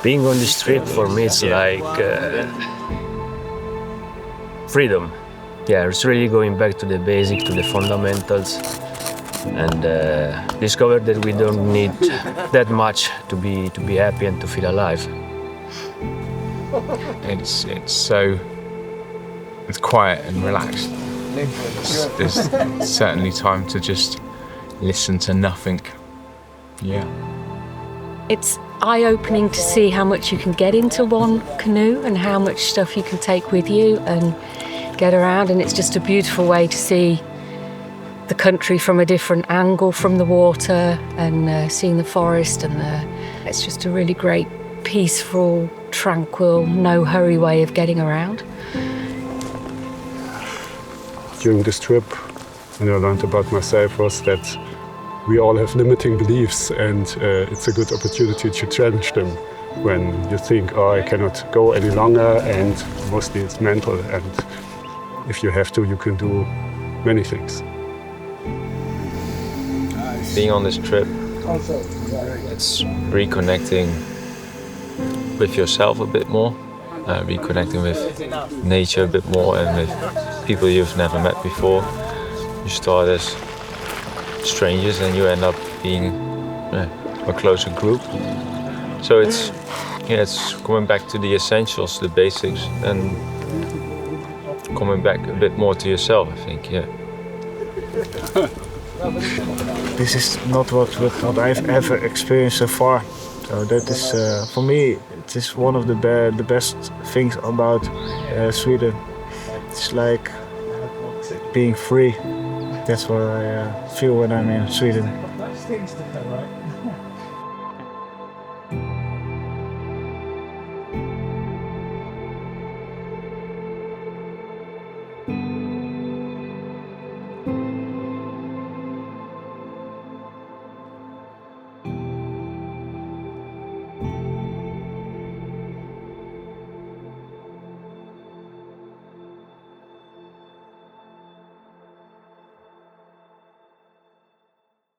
Being on this trip for me it's like freedom. Yeah, it's really going back to the basic, to the fundamentals, and discover that we don't need that much to be happy and to feel alive. It's quiet and relaxed. There's certainly time to just listen to nothing. Yeah. It's eye-opening to see how much you can get into one canoe and how much stuff you can take with you and get around, and it's just a beautiful way to see the country from a different angle from the water and seeing the forest, and it's just a really great, peaceful, tranquil, no-hurry way of getting around. During this trip, what I learned about myself was that we all have limiting beliefs, and it's a good opportunity to challenge them when you think, oh, I cannot go any longer, and mostly it's mental, and if you have to, you can do many things. Being on this trip, it's reconnecting with yourself a bit more, reconnecting with nature a bit more and with people you've never met before. You start as strangers and you end up being a closer group. So it's coming back to the essentials, the basics, and coming back a bit more to yourself, I think, yeah. This is not what I've ever experienced so far. So that is, for me, it is one of the best things about Sweden. It's like being free. That's what I feel when I'm in Sweden.